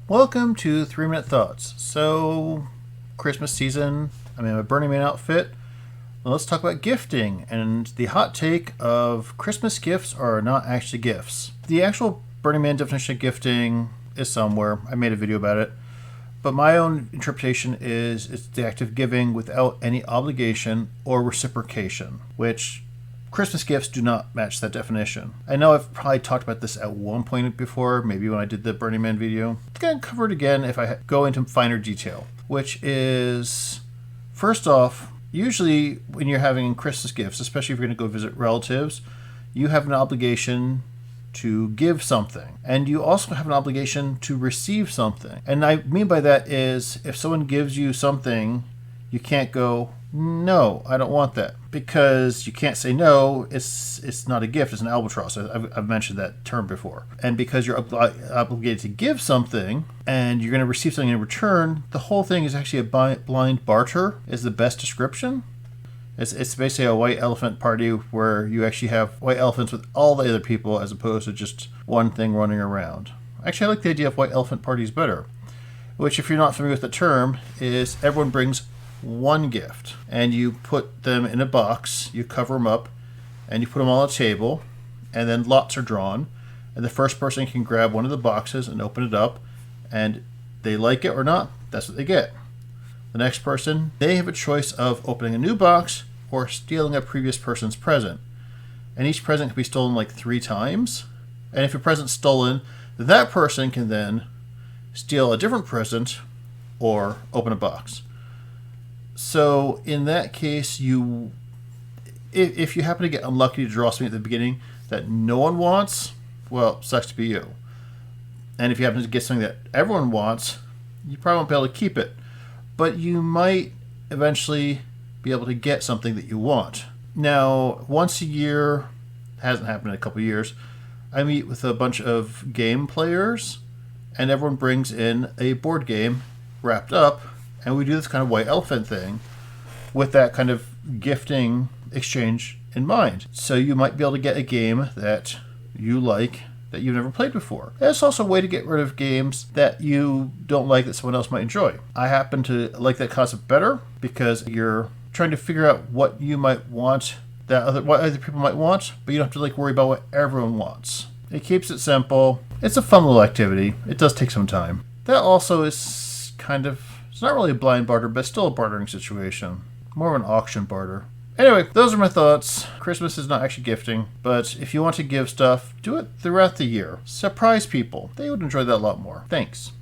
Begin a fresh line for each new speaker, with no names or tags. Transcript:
Welcome to 3 Minute Thoughts. So, Christmas season, I'm in my Burning Man outfit. Well, let's talk about gifting and the hot take of Christmas gifts are not actually gifts. The actual Burning Man definition of gifting is somewhere. I made a video about it. But my own interpretation is it's the act of giving without any obligation or reciprocation, which Christmas gifts do not match that definition. I know I've probably talked about this at one point before, maybe when I did the Burning Man video. I'm going to cover it again if I go into finer detail, which is, first off, usually when you're having Christmas gifts, especially if you're going to go visit relatives, you have an obligation to give something. And you also have an obligation to receive something. And I mean by that is if someone gives you something, you can't go, no, I don't want that. Because you can't say no, it's not a gift, it's an albatross. I've mentioned that term before. And because you're obligated to give something and you're going to receive something in return, the whole thing is actually a blind barter is the best description. It's basically a white elephant party where you actually have white elephants with all the other people as opposed to just one thing running around. Actually, I like the idea of white elephant parties better, which, if you're not familiar with the term, is everyone brings one gift and you put them in a box, you cover them up, and you put them on a table, and then lots are drawn, and the first person can grab one of the boxes and open it up, and they like it or not, that's what they get. The next person, they have a choice of opening a new box or stealing a previous person's present. And each present can be stolen like 3 times. And if your present's stolen, that person can then steal a different present or open a box. So in that case, if you happen to get unlucky to draw something at the beginning that no one wants, well, sucks to be you. And if you happen to get something that everyone wants, you probably won't be able to keep it. But you might eventually be able to get something that you want. Now, once a year, hasn't happened in a couple of years, I meet with a bunch of game players, and everyone brings in a board game wrapped up, and we do this kind of white elephant thing with that kind of gifting exchange in mind. So you might be able to get a game that you like that you've never played before. And it's also a way to get rid of games that you don't like that someone else might enjoy. I happen to like that concept better because you're trying to figure out what you might want, what other people might want, but you don't have to worry about what everyone wants. It keeps it simple. It's a fun little activity. It does take some time. That also is it's not really a blind barter, but still a bartering situation. More of an auction barter. Anyway, those are my thoughts. Christmas is not actually gifting, but if you want to give stuff, do it throughout the year. Surprise people. They would enjoy that a lot more. Thanks.